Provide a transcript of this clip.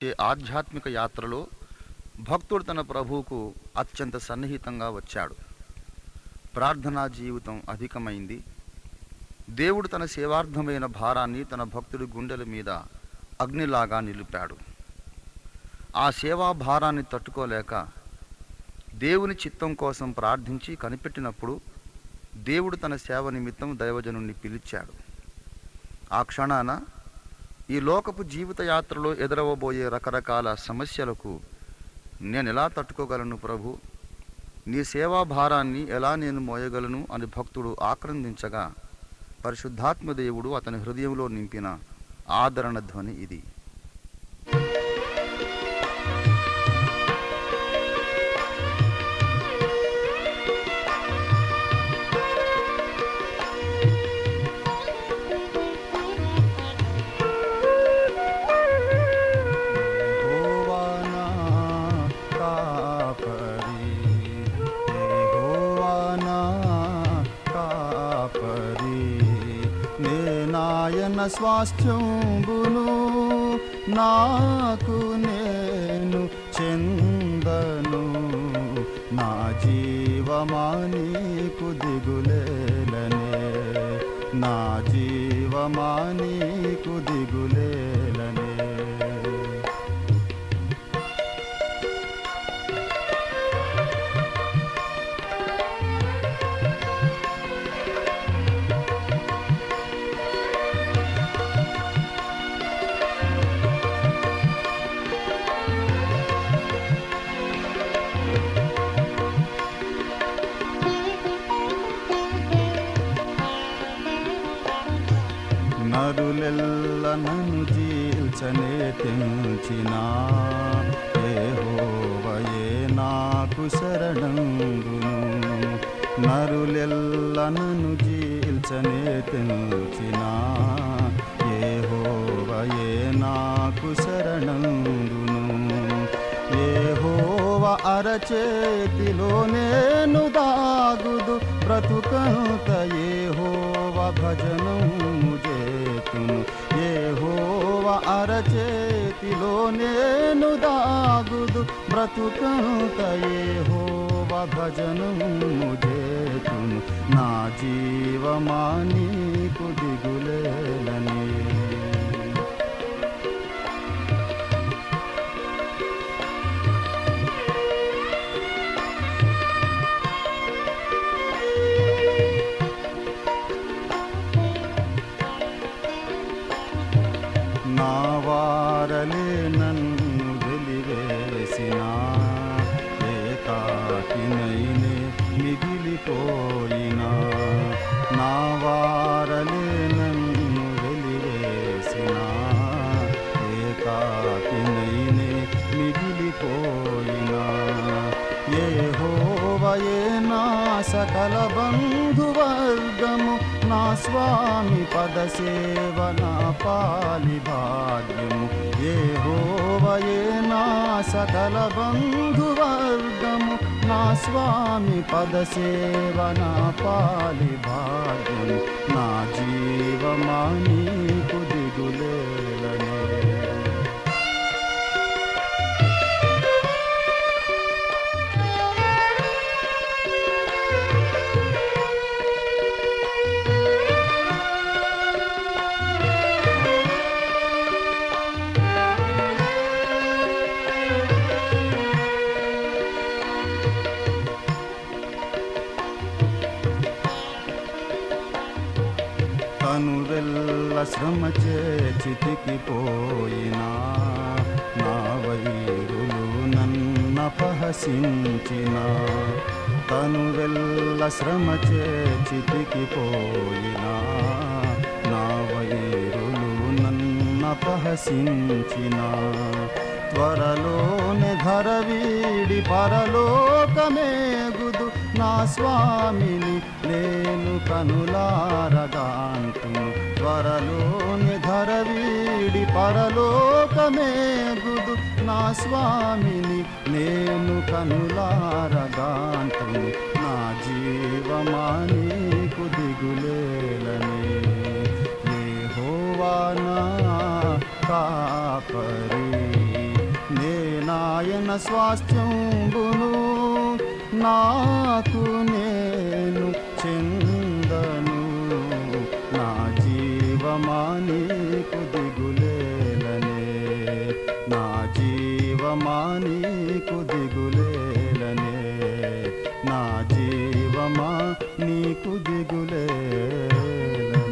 ఆధ్యాత్మిక యాత్రలో భక్తుడు తన ప్రభువుకు అత్యంత సన్నిహితంగా వచ్చాడు. ప్రార్థనా జీవితం అధికమైంది. దేవుడు తన సేవార్థమైన భారాన్ని తన భక్తుడి గుండెల మీద అగ్నిలాగా నిలిపాడు. ఆ సేవా భారాన్ని తట్టుకోలేక దేవుని చిత్తం కోసం ప్రార్థించి కనిపెట్టినప్పుడు దేవుడు తన సేవ నిమిత్తం దైవజనుణ్ణి పిలిచాడు. ఆ క్షణాన ఈ లోకపు జీవిత యాత్రలో ఎదురవబోయే రకరకాల సమస్యలకు నేను ఎలా తట్టుకోగలను ప్రభు, నీ సేవా భారాన్ని ఎలా నేను మోయగలను అని భక్తుడు ఆక్రందించగా పరిశుద్ధాత్మ దేవుడు అతని హృదయంలో నింపిన ఆదరణ ధ్వని ఇది. స్వాస్థ్యంబును నాకు నేను చెందను, నా జీవమా నీకు దిగులేలనే, నా జీవమా నీకు దిగులేలనే. నరులెల్ల నన్ను జీల్చనే తెంచినా, యెహోవాయే నాకు శరణంగును. నరులెల్ల నన్ను జీల్చనే తెంచినా, యెహోవాయే నాకు శరణంగును. యెహోవా అరచేతిలో నేను దాగుదు, బ్రతుకంత యెహోవా భజనము చేతును. యెహోవా అరచేతిలో నేను దాగుదు, బ్రతుకంత యెహోవా భజనము చేతును. నా జీవమా నీకు దిగులేలని. నా వారలే నన్ను వెలివేసినా, ఏకాకినైనే మిగిలిపోయినా. నా వారలే నన్ను వెలివేసినా, ఏకాకినైనే మిగిలిపోయినా. యెహోవాయే నా సకల బంధువర్గము, నా స్వామి పదసేవ నా పాలి భాగ్యము. యెహోవాయే నా సకల బంధువర్గము, నా స్వామి పదసేవ నా పాలి భాగ్యము. నా జీవమా నీకు దిగులేలనే. తనువెల్ల శ్రమ చితికిపోయినా, నా వైరులు నన్నపహసించిన. తనువెల్ల శ్రమ చితికిపోయినా, నా వైరులు నన్నపహసించిన. త్వరలోనే ధర వీడి పరలోకమేగుదు, నా స్వామిని నేను కనులారగాంతును. త్వరలోని ధర వీడి పరలోకమేగుదు, నా స్వామిని నేను కనులారగాంతును. నా జీవమా నీకు దిగులేలని. యెహోవా నా కాపరి, ఆయన స్వాస్థ్యంబును నాకు నేను చెందను. నా జీవమా నీకు దిగులేలనే, నా జీవమా నీకు దిగులేలనే, నా జీవమా నీకు దిగులేలనే.